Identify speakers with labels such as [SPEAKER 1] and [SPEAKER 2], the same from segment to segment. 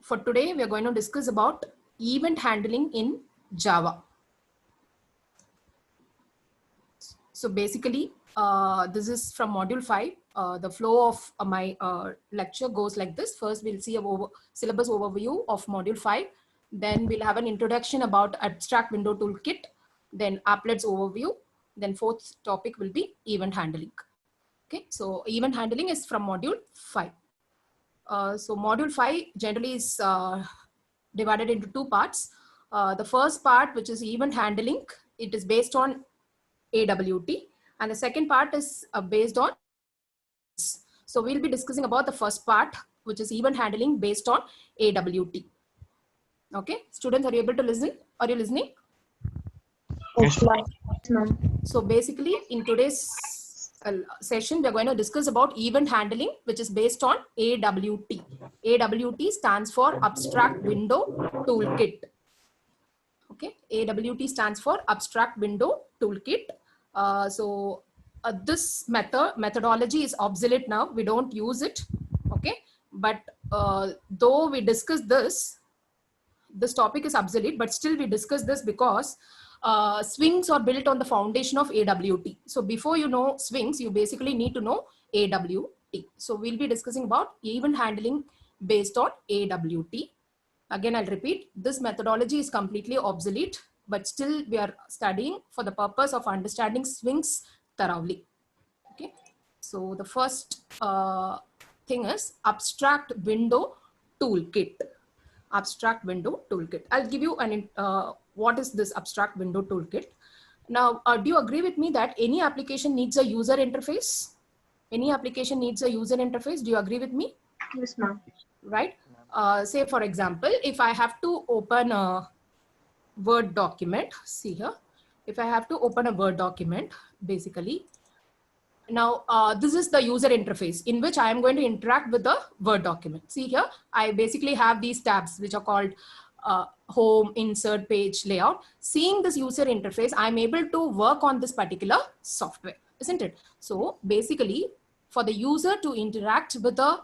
[SPEAKER 1] for today, we are going to discuss about event handling in Java. So basically, this is from module 5. The flow of my lecture goes like this. First, we'll see a syllabus overview of module 5. Then we'll have an introduction about abstract window toolkit. Then applets overview. Then fourth topic will be event handling. Okay, so event handling is from module 5. So module 5 generally is divided into two parts. The first part, which is event handling, it is based on AWT, and the second part is based on. So we'll be discussing about the first part, which is event handling based on AWT. Okay, students, are you able to listen? Are you listening?
[SPEAKER 2] Yes, ma'am.
[SPEAKER 1] So basically, in today's session, we are going to discuss about event handling, which is based on AWT. AWT stands for Abstract Window Toolkit. Okay, AWT stands for Abstract Window Toolkit. This methodology is obsolete now. We don't use it. Okay, but though we discuss this topic is obsolete, but still we discuss this because swings are built on the foundation of AWT. So before you know swings, you basically need to know AWT. So we'll be discussing about event handling based on AWT. Again, I'll repeat, this methodology is completely obsolete, but still we are studying for the purpose of understanding swings thoroughly. Okay, so the first thing is abstract window toolkit. Abstract window toolkit. I'll give you an what is this abstract window toolkit. Now, do you agree with me that any application needs a user interface? Any application needs a user interface. Do you agree with me?
[SPEAKER 2] Yes, ma'am.
[SPEAKER 1] Right. Say for example, if I have to open a Word document, see here, if I have to open a Word document, basically, now this is the user interface in which I am going to interact with the Word document. See here, I basically have these tabs which are called home, insert, page, layout. Seeing this user interface, I'm able to work on this particular software, isn't it? So basically, for the user to interact with the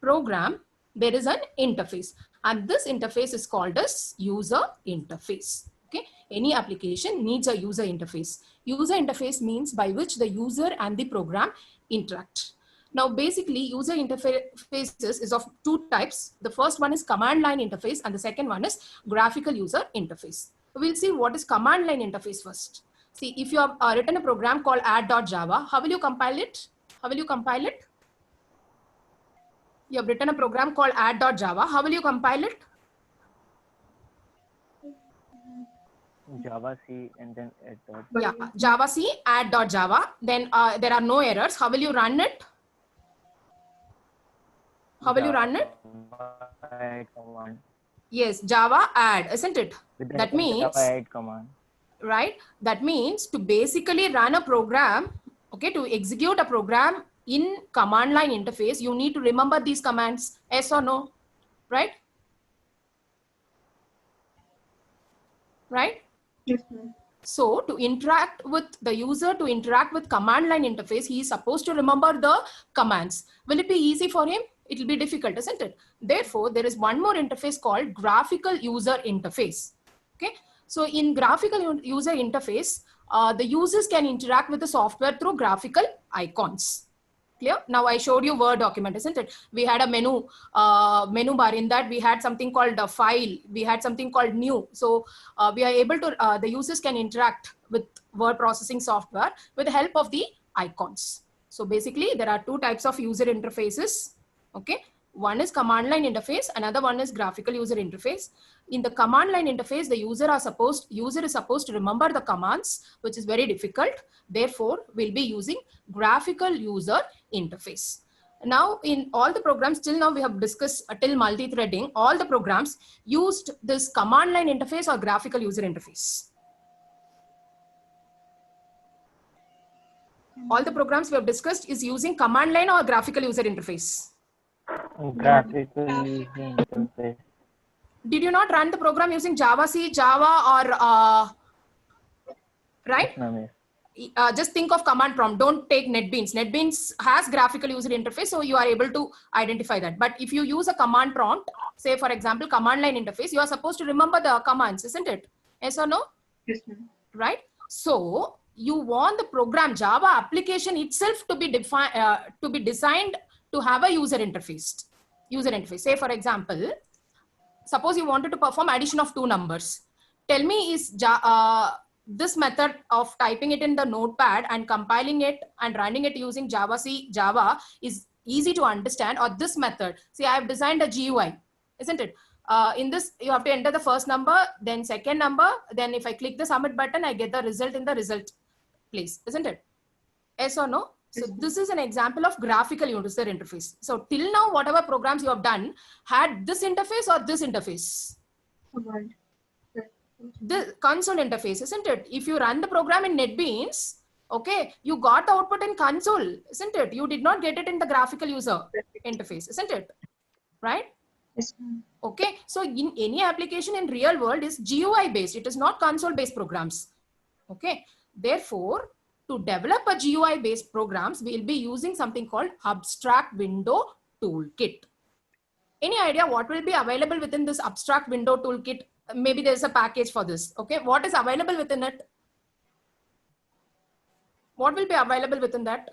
[SPEAKER 1] program, there is an interface, and this interface is called as user interface. Okay, any application needs a user interface. User interface means by which the user and the program interact. Now, basically, user interfaces is of two types. The first one is command line interface, and the second one is graphical user interface. We'll see what is command line interface first. See, if you have written a program called add.java, how will you compile it? How will you compile it? You have written a program called add.java. How will you compile it?
[SPEAKER 3] Java C and then add dot.
[SPEAKER 1] Yeah, Java C, add.java. Then there are no errors. How will you run it? How will you run it?
[SPEAKER 3] Add command.
[SPEAKER 1] Yes, Java add, isn't it?
[SPEAKER 3] With
[SPEAKER 1] That
[SPEAKER 3] the
[SPEAKER 1] means,
[SPEAKER 3] Java add command.
[SPEAKER 1] right? That means to basically run a program, okay, to execute a program in command line interface, you need to remember these commands, yes or no, right? Right?
[SPEAKER 2] Yes, ma'am.
[SPEAKER 1] So to interact with the user, to interact with command line interface, he is supposed to remember the commands. Will it be easy for him? It will be difficult, isn't it? Therefore, there is one more interface called graphical user interface. Okay. So in graphical user interface, the users can interact with the software through graphical icons. Clear? Now I showed you Word document, isn't it? We had a menu bar. In that we had something called a file. We had something called new. So we are able to, the users can interact with word processing software with the help of the icons. So basically there are two types of user interfaces. Okay. One is command line interface. Another one is graphical user interface. In the command line interface, the user is supposed to remember the commands, which is very difficult. Therefore, we'll be using graphical user interface. Now, in all the programs, till now we have discussed till multi-threading, all the programs used this command line interface or graphical user interface. All the programs we have discussed is using command line or graphical user interface.
[SPEAKER 3] Graphical user interface.
[SPEAKER 1] Did you not run the program using Java C, Java, or right?
[SPEAKER 3] Yes,
[SPEAKER 1] just think of command prompt. Don't take NetBeans. NetBeans has graphical user interface, so you are able to identify that. But if you use a command prompt, say for example, command line interface, you are supposed to remember the commands, isn't it? Yes or no?
[SPEAKER 2] Yes, ma'am.
[SPEAKER 1] Right? So you want the program Java application itself to be defined, to be designed to have a user interface. Say for example, suppose you wanted to perform addition of two numbers. Tell me, is this method of typing it in the notepad and compiling it and running it using Java is easy to understand, or this method? See, I have designed a GUI, isn't it? In this, you have to enter the first number, then second number, then if I click the submit button, I get the result in the result place, isn't it? Yes or no? So this is an example of graphical user interface. So till now, whatever programs you have done had this interface or this interface?
[SPEAKER 2] Command.
[SPEAKER 1] The console interface, isn't it? If you run the program in NetBeans, okay, you got the output in console, isn't it? You did not get it in the graphical user interface, isn't it? Right?
[SPEAKER 2] Yes, ma'am.
[SPEAKER 1] Okay, so in any application in real world is GUI based. It is not console based programs. Okay, therefore, to develop a GUI based programs, we will be using something called Abstract Window Toolkit. Any idea what will be available within this Abstract Window Toolkit? Maybe there's a package for this. Okay, what is available within it? What will be available within that?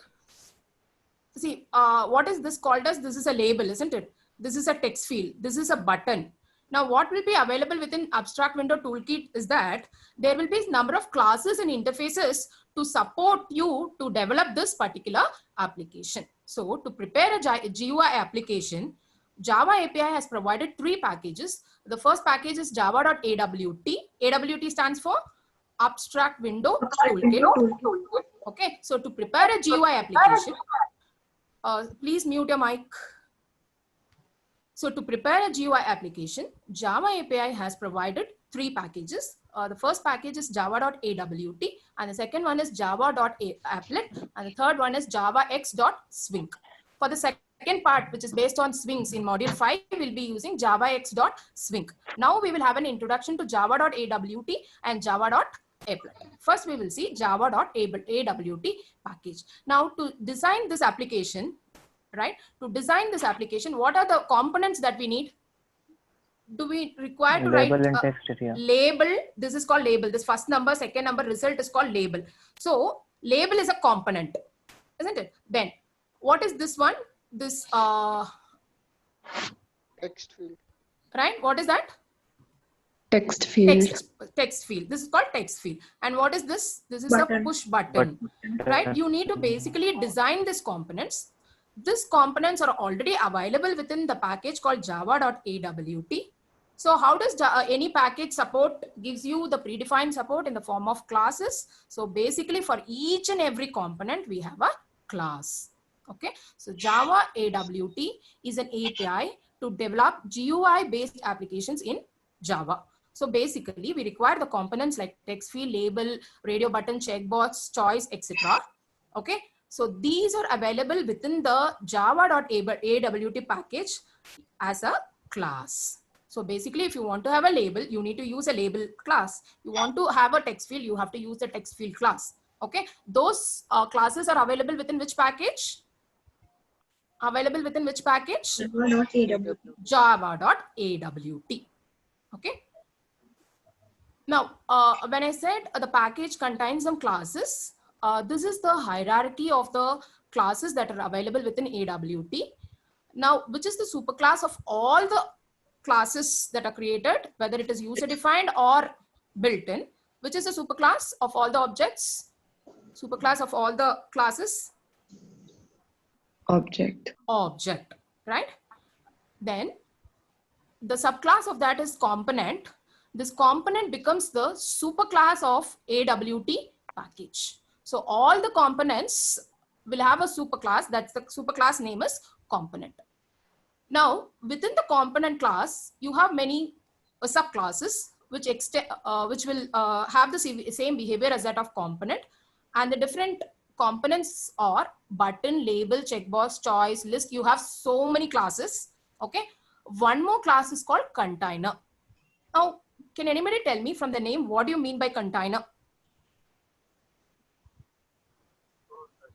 [SPEAKER 1] See, what is this called as? This is a label, isn't it? This is a text field. This is a button. Now, what will be available within Abstract Window Toolkit is that there will be a number of classes and interfaces to support you to develop this particular application. So, to prepare a GUI application, Java API has provided 3 packages. The first package is java.awt. AWT stands for Abstract Window Toolkit. Okay, so to prepare a GUI application, please mute your mic. So to prepare a GUI application, Java API has provided 3 packages. The first package is java.awt, and the second one is java.applet, and the third one is javax.swing. For the second part, which is based on swings in module 5, we'll be using javax.swing. Now we will have an introduction to java.awt and java.applet. First, we will see java.awt package. Now to design this application, right? To design this application, what are the components that we need? Do we require to write
[SPEAKER 3] label and text area?
[SPEAKER 1] Label? This is called label. This first number, second number, result is called label. So label is a component, isn't it? Then what is this one? This
[SPEAKER 4] Text field.
[SPEAKER 1] right? What is that?
[SPEAKER 5] Text field.
[SPEAKER 1] Text field. This is called text field. And what is this? This is
[SPEAKER 2] Button.
[SPEAKER 1] a push button, right? You need to basically design these components. These components are already available within the package called java.awt. So how does any package support gives you the predefined support in the form of classes? So basically for each and every component, we have a class. Okay. So Java AWT is an API to develop GUI based applications in Java. So basically we require the components like text field, label, radio button, checkbox, choice, etc. Okay. So these are available within the java.awt package as a class. So basically, if you want to have a label, you need to use a label class. You want to have a text field, you have to use the text field class. Okay. Those classes are available within which package? Available within which package? Java.awt. Okay. Now, when I said the package contains some classes, this is the hierarchy of the classes that are available within AWT. Now, which is the superclass of all the classes that are created, whether it is user defined or built in? Which is the superclass of all the objects? Superclass of all the classes?
[SPEAKER 5] Object.
[SPEAKER 1] Object, right? Then the subclass of that is component. This component becomes the superclass of AWT package. So all the components will have a superclass. That's the superclass name is component. Now within the component class, you have many subclasses which will have the same behavior as that of component, and the different components are button, label, checkbox, choice, list. You have so many classes. Okay. One more class is called container. Now, can anybody tell me from the name, what do you mean by container?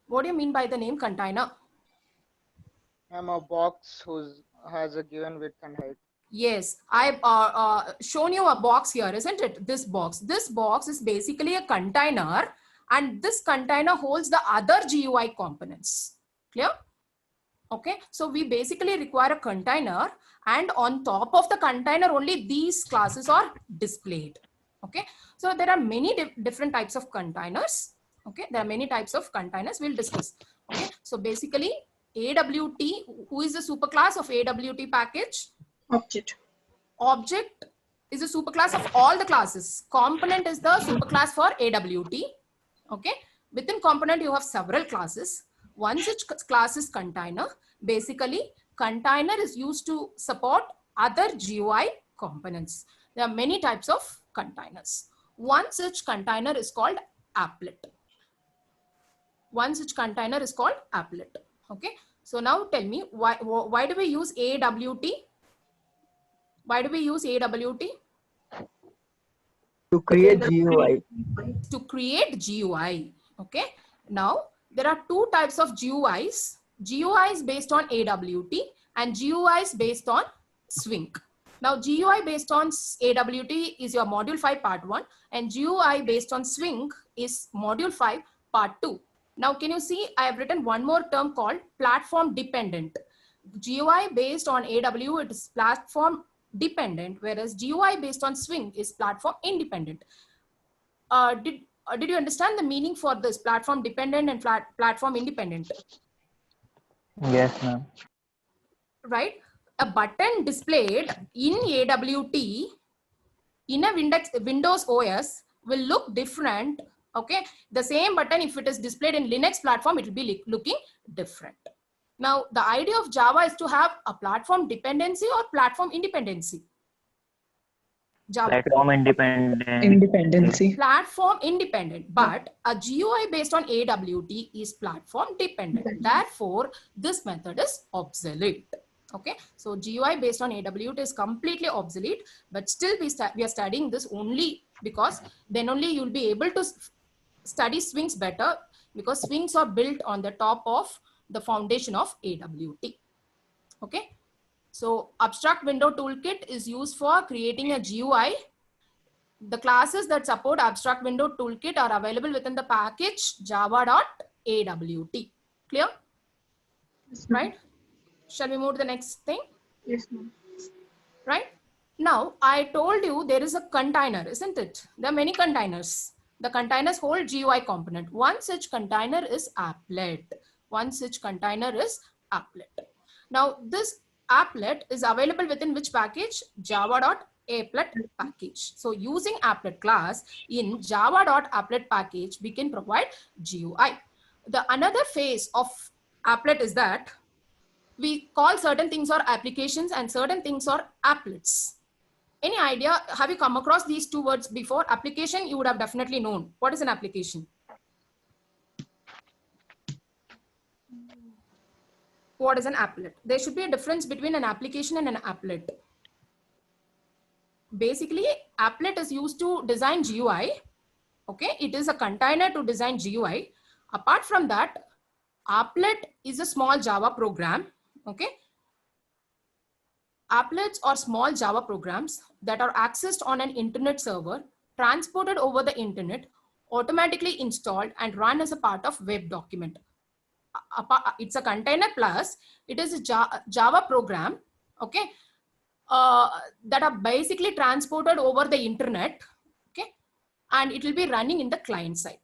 [SPEAKER 1] What do you mean by the name container?
[SPEAKER 4] I'm a box has a given width and height.
[SPEAKER 1] Yes, I've shown you a box here, isn't it? This box. This box is basically a container, and this container holds the other GUI components. Clear? Okay, so we basically require a container, and on top of the container only these classes are displayed. Okay, so there are many different types of containers. Okay, there are many types of containers we'll discuss. Okay, so basically AWT, who is the superclass of AWT package?
[SPEAKER 2] Object.
[SPEAKER 1] Object is a superclass of all the classes. Component is the superclass for AWT. Okay, within component you have several classes. One such class is container. Basically, container is used to support other GUI components. There are many types of containers. One such container is called applet. One such container is called applet. Okay, so now tell me, why do we use AWT? Why do we use AWT?
[SPEAKER 6] To create GUI.
[SPEAKER 1] To create GUI. Okay, now there are two types of GUIs. GUIs based on AWT and GUIs based on Swing. Now GUI based on AWT is your module 5 part 1, and GUI based on Swing is module 5 part 2. Now can you see I have written one more term called platform dependent. GUI based on AW, it is platform dependent, whereas GUI based on Swing is platform independent. Did you understand the meaning for this platform dependent and platform independent?
[SPEAKER 3] Yes, ma'am.
[SPEAKER 1] Right? A button displayed in AWT in a Windows OS will look different. Okay, the same button, if it is displayed in Linux platform, it will be looking different. Now, the idea of Java is to have a platform dependency or platform independency. Java.
[SPEAKER 3] Platform independent.
[SPEAKER 5] Independency.
[SPEAKER 1] Platform independent, but a GUI based on AWT is platform dependent. Therefore, this method is obsolete. Okay, so GUI based on AWT is completely obsolete, but still we are studying this only because then only you'll be able to study Swings better, because Swings are built on the top of the foundation of AWT. Okay, so Abstract Window Toolkit is used for creating a GUI. The classes that support Abstract Window Toolkit are available within the package java.awt. Clear?
[SPEAKER 2] Yes,
[SPEAKER 1] Right? Shall we move to the next thing?
[SPEAKER 2] Yes, ma'am.
[SPEAKER 1] Right? Now, I told you there is a container, isn't it? There are many containers. The containers hold GUI component. One such container is applet. One such container is applet. Now, this applet is available within which package? Java.applet package. So, using applet class in java.applet package, we can provide GUI. The another phase of applet is that we call certain things are applications and certain things are applets. Any idea? Have you come across these two words before? Application, you would have definitely known. What is an application? What is an applet? There should be a difference between an application and an applet. Basically, applet is used to design GUI. Okay, it is a container to design GUI. Apart from that, applet is a small Java program. Okay, applets are small Java programs that are accessed on an internet server, transported over the internet, automatically installed and run as a part of web document. It's a container plus it is a Java program, okay, that are basically transported over the internet, okay, and it will be running in the client side.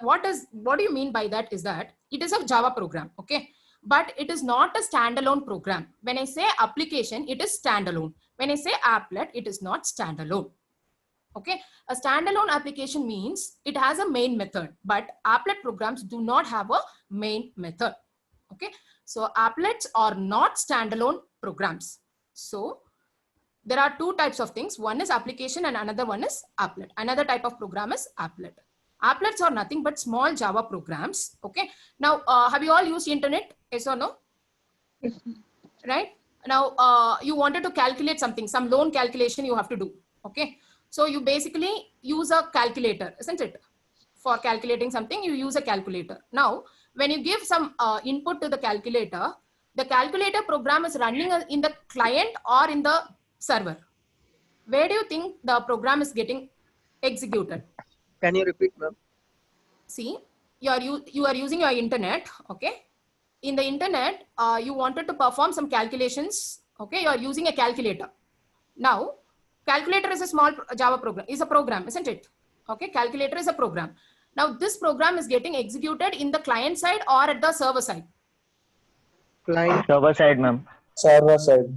[SPEAKER 1] What do you mean by that is that it is a Java program, okay, but it is not a standalone program. When I say application, it is standalone. When I say applet, it is not standalone. Okay, a standalone application means it has a main method, but applet programs do not have a main method. Okay, so applets are not standalone programs. So there are two types of things. One is application and another one is applet. Another type of program is applet. Applets are nothing but small Java programs. Okay, now have you all used internet? Yes or no?
[SPEAKER 2] Yes, ma'am.
[SPEAKER 1] Right now, you wanted to calculate something, some loan calculation you have to do. Okay, so you basically use a calculator, isn't it? For calculating something, you use a calculator. Now, when you give some input to the calculator program is running in the client or in the server. Where do you think the program is getting executed?
[SPEAKER 6] Can you repeat, ma'am?
[SPEAKER 1] See, you are using your internet, okay? In the internet, you wanted to perform some calculations, okay? You are using a calculator. Now, calculator is a small Java program, is a program, isn't it? Okay, calculator is a program. Now, this program is getting executed in the client side or at the server side?
[SPEAKER 6] Client.
[SPEAKER 3] Server side, ma'am.
[SPEAKER 7] Server side.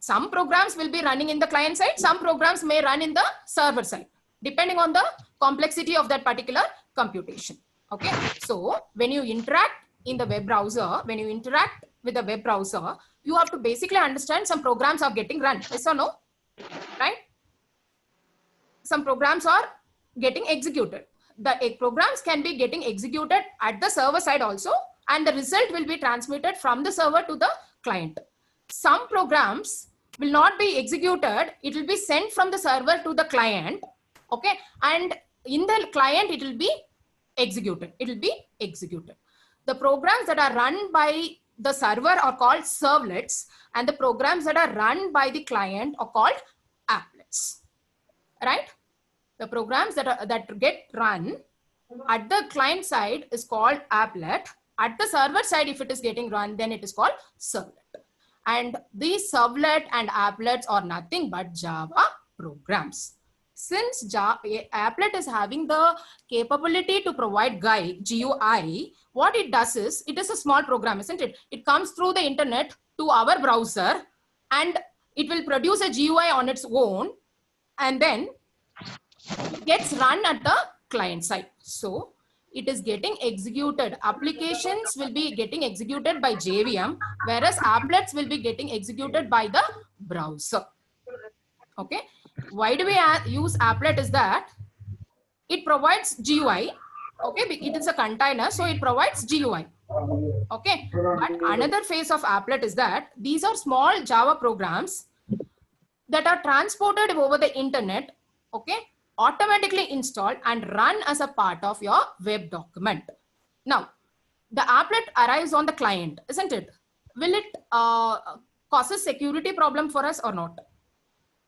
[SPEAKER 1] Some programs will be running in the client side, some programs may run in the server side, depending on the complexity of that particular computation. Okay, so when you interact in the web browser, when you interact with the web browser, you have to basically understand some programs are getting run, yes or no? Right? Some programs are getting executed. The programs can be getting executed at the server side also, and the result will be transmitted from the server to the client. Some programs will not be executed. It will be sent from the server to the client. Okay. And in the client, it will be executed. It will be executed. The programs that are run by the server are called servlets, and the programs that are run by the client are called applets. Right? The programs that get run at the client side is called applet. At the server side, if it is getting run, then it is called servlet. And these servlet and applets are nothing but Java programs. Since applet is having the capability to provide GUI, what it does is, it is a small program, isn't it? It comes through the internet to our browser and it will produce a GUI on its own, and then it gets run at the client side. So it is getting executed. Applications will be getting executed by JVM, whereas applets will be getting executed by the browser. Okay. Why do we use applet is that it provides GUI. Okay. It is a container, so it provides GUI. Okay. But another phase of applet is that these are small Java programs that are transported over the internet. Okay. Automatically installed and run as a part of your web document. Now, the applet arrives on the client, isn't it? Will it cause a security problem for us or not?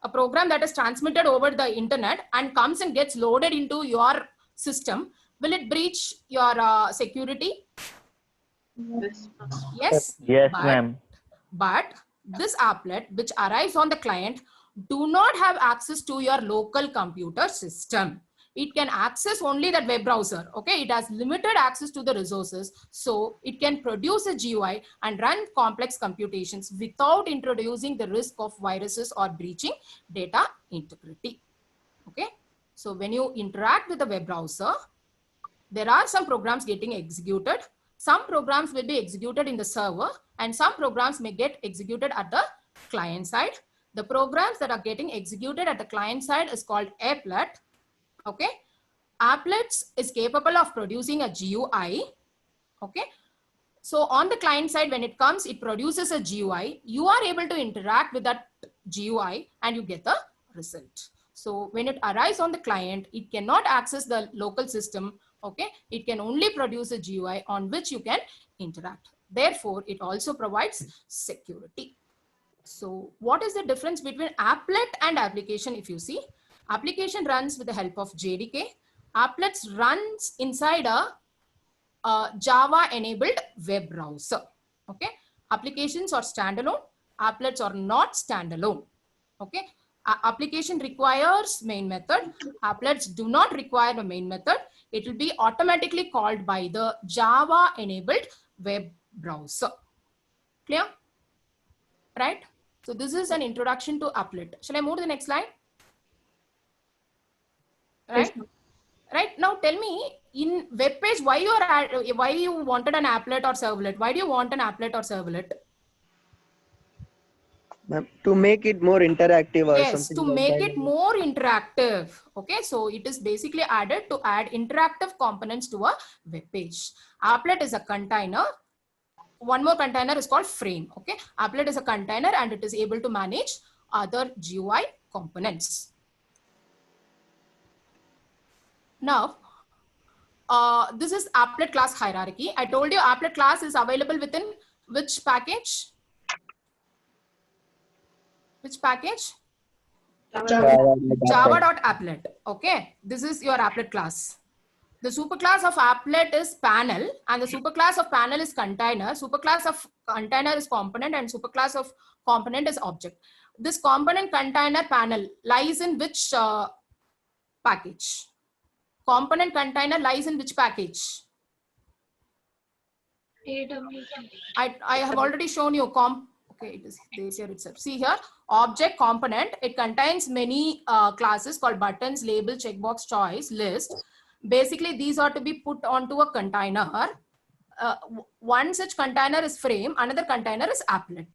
[SPEAKER 1] A program that is transmitted over the internet and comes and gets loaded into your system, will it breach your security?
[SPEAKER 2] Yes.
[SPEAKER 1] Yes.
[SPEAKER 3] Yes, ma'am.
[SPEAKER 1] But this applet which arrives on the client do not have access to your local computer system. It can access only that web browser. Okay, it has limited access to the resources, so it can produce a GUI and run complex computations without introducing the risk of viruses or breaching data integrity. Okay, so when you interact with the web browser, there are some programs getting executed. Some programs will be executed in the server, and some programs may get executed at the client side. The programs that are getting executed at the client side is called applet. Okay. Applets is capable of producing a GUI. Okay. So on the client side, when it comes, it produces a GUI. You are able to interact with that GUI and you get the result. So when it arrives on the client, it cannot access the local system. Okay. It can only produce a GUI on which you can interact. Therefore, it also provides security. So what is the difference between applet and application? If you see, application runs with the help of JDK. Applets runs inside a Java enabled web browser. Okay. Applications are standalone. Applets are not standalone. Okay. Application requires main method. Applets do not require a main method. It will be automatically called by the Java enabled web browser. Clear? Right? So this is an introduction to applet. Shall I move to the next slide? Right?
[SPEAKER 2] Yes,
[SPEAKER 1] right. Now tell me, in web page, why you wanted an applet or servlet? Why do you want an applet or servlet?
[SPEAKER 6] To make it more interactive or
[SPEAKER 1] Yes,
[SPEAKER 6] something.
[SPEAKER 1] to
[SPEAKER 6] like
[SPEAKER 1] make
[SPEAKER 6] that.
[SPEAKER 1] it more interactive. Okay, so it is basically added to add interactive components to a web page. Applet is a container. One more container is called frame. Okay, applet is a container and it is able to manage other GUI components. Now, this is applet class hierarchy. I told you applet class is available within which package? Which package? Java.applet. Okay, this is your applet class. The superclass of applet is panel, and the superclass of panel is container. Superclass of container is component, and superclass of component is object. This component container panel lies in which package? Component container lies in which package? I have already shown you okay, it is here itself. See here, object component, it contains many classes called buttons, label, checkbox, choice, list. Basically, these are to be put onto a container. One such container is frame, another container is applet.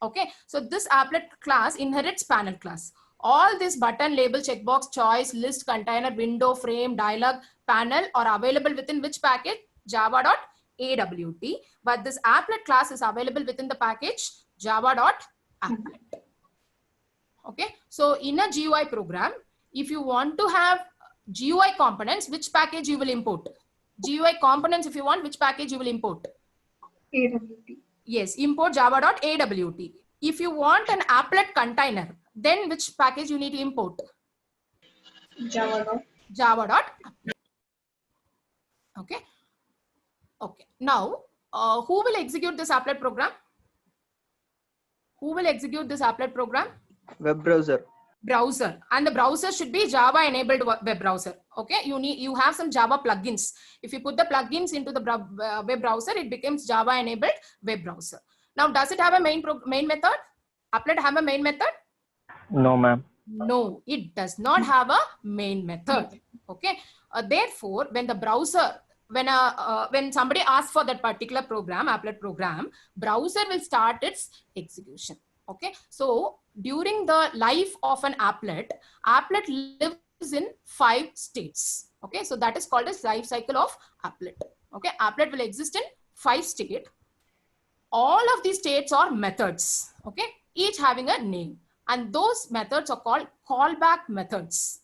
[SPEAKER 1] Okay, so this applet class inherits panel class. All this button, label, checkbox, choice, list, container, window, frame, dialog, panel are available within which package? Java.awt. But this applet class is available within the package Java.applet. Okay, so in a GUI program, if you want to have GUI components, which package you will import? GUI components, if you want, which package you will import?
[SPEAKER 5] AWT.
[SPEAKER 1] Yes, import java.awt. If you want an applet container, then which package you need to import? Java.applet. Okay. Okay. Now, who will execute this applet program? Who will execute this applet program?
[SPEAKER 6] Web browser.
[SPEAKER 1] Browser, and the browser should be Java enabled web browser. Okay, you have some Java plugins. If you put the plugins into the web browser, it becomes Java enabled web browser. Now, does it have a main method? Applet have a main method?
[SPEAKER 3] No, ma'am.
[SPEAKER 1] No, it does not have a main method. Okay, therefore, when the browser, when somebody asks for that particular program, applet program, browser will start its execution. Okay, so during the life of an applet lives in 5 states. Okay, so that is called as life cycle of applet. Okay, applet will exist in 5 states. All of these states are methods. Okay, each having a name, and those methods are called callback methods.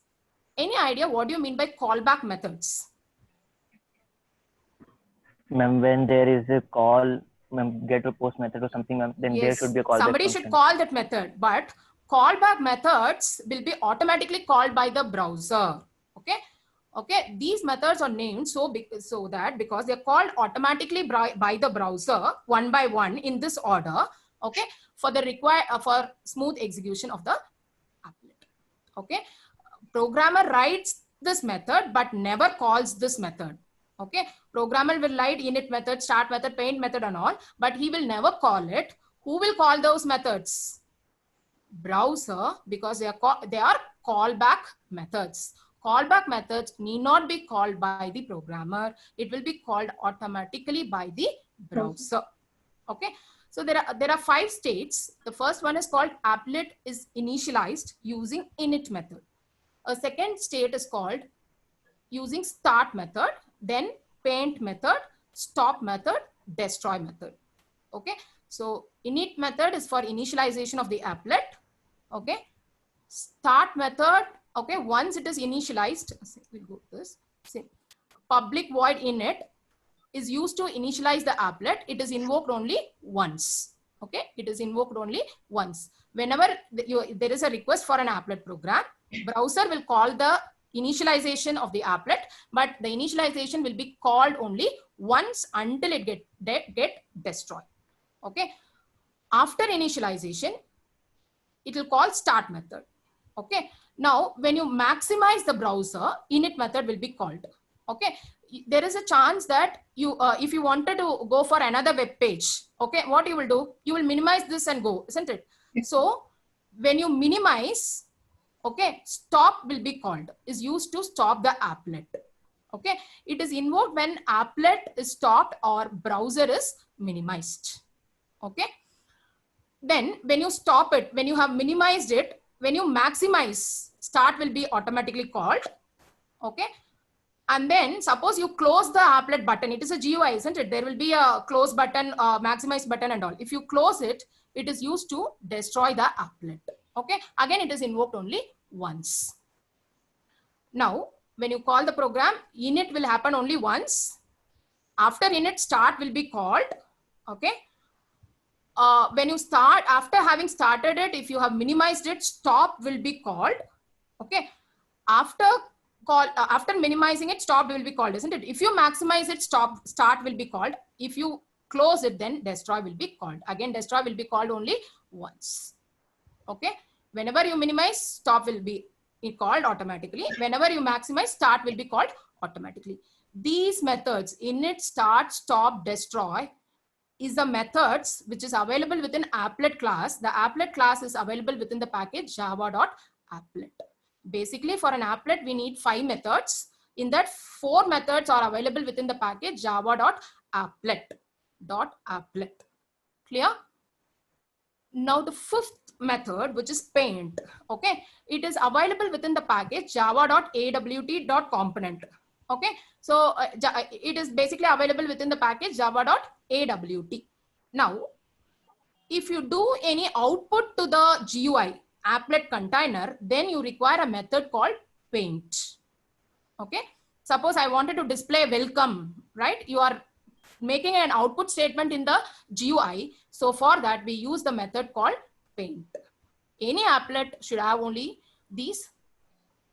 [SPEAKER 1] Any idea what do you mean by callback methods?
[SPEAKER 3] Ma'am, when there is a call, ma'am, get to post method or something, ma'am, then there should be a callback.
[SPEAKER 1] Somebody should call that method, but callback methods will be automatically called by the browser. Okay. Okay. These methods are named so that because they're called automatically by the browser one by one in this order. Okay. For the for smooth execution of the applet. Okay. Programmer writes this method, but never calls this method. Okay, programmer will write init method, start method, paint method and all, but he will never call it. Who will call those methods? Browser, because they are callback methods. Callback methods need not be called by the programmer. It will be called automatically by the browser. Okay, so there are 5 states. The first one is called applet is initialized using init method. A second state is called using start method, then paint method, stop method, destroy method. Okay, so init method is for initialization of the applet. Okay, start method. Okay, once it is initialized, we'll go to this. See, public void init is used to initialize the applet. It is invoked only once. Okay, it is invoked only once. Whenever there is a request for an applet program, browser will call the initialization of the applet, but the initialization will be called only once until it get destroyed. Okay, after initialization it will call start method. Okay, now when you maximize the browser, init method will be called. Okay, there is a chance that you if you wanted to go for another web page, okay, what you will do, you will minimize this and go, isn't it? So when you minimize, okay, stop will be called, is used to stop the applet. Okay, it is invoked when applet is stopped or browser is minimized. Okay, then when you stop it, when you have minimized it, when you maximize, start will be automatically called. Okay, and then suppose you close the applet button, it is a GUI, isn't it? There will be a close button, maximize button and all. If you close it, it is used to destroy the applet. Okay, again it is invoked only once. Now when you call the program, init will happen only once. After init, start will be called. Okay. When you start, after having started it, if you have minimized it, stop will be called. Okay. After minimizing it, stop will be called, isn't it? If you maximize it, start will be called. If you close it, then destroy will be called. Again, destroy will be called only once. Okay. Whenever you minimize, stop will be called automatically. Whenever you maximize, start will be called automatically. These methods, init, start, stop, destroy, is the methods which is available within applet class. The applet class is available within the package java.applet. Basically, for an applet, we need 5 methods. In that, 4 methods are available within the package java.applet. Clear? Now the 5th method, which is paint. Okay, it is available within the package java.awt.component. Okay, so it is basically available within the package java.awt. Now, if you do any output to the GUI applet container, then you require a method called paint. Okay, suppose I wanted to display welcome, right? You are making an output statement in the GUI. So for that, we use the method called paint. Any applet should have only these,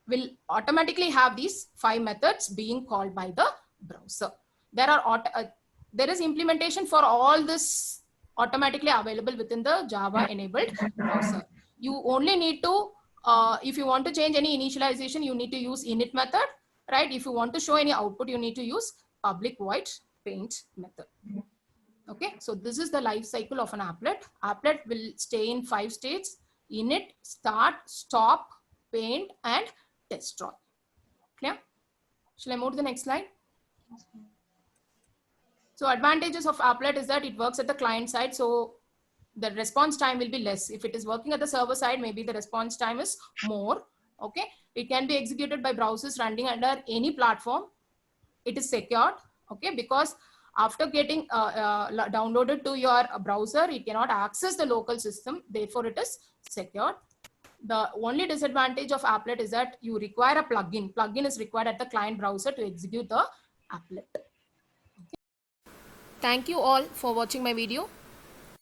[SPEAKER 1] will automatically have these 5 methods being called by the browser. There is implementation for all this automatically available within the Java enabled browser. You only need to, if you want to change any initialization, you need to use init method, right? If you want to show any output, you need to use public void paint method. Okay, so this is the life cycle of an applet. Applet will stay in 5 states: init, start, stop, paint, and destroy. Clear? Shall I move to the next slide? So advantages of applet is that it works at the client side, so the response time will be less. If it is working at the server side, maybe the response time is more. Okay, it can be executed by browsers running under any platform. It is secured. Okay, because after getting downloaded to your browser, it cannot access the local system. Therefore, it is secured. The only disadvantage of applet is that you require a plugin. Plugin is required at the client browser to execute the applet. Okay. Thank you all for watching my video.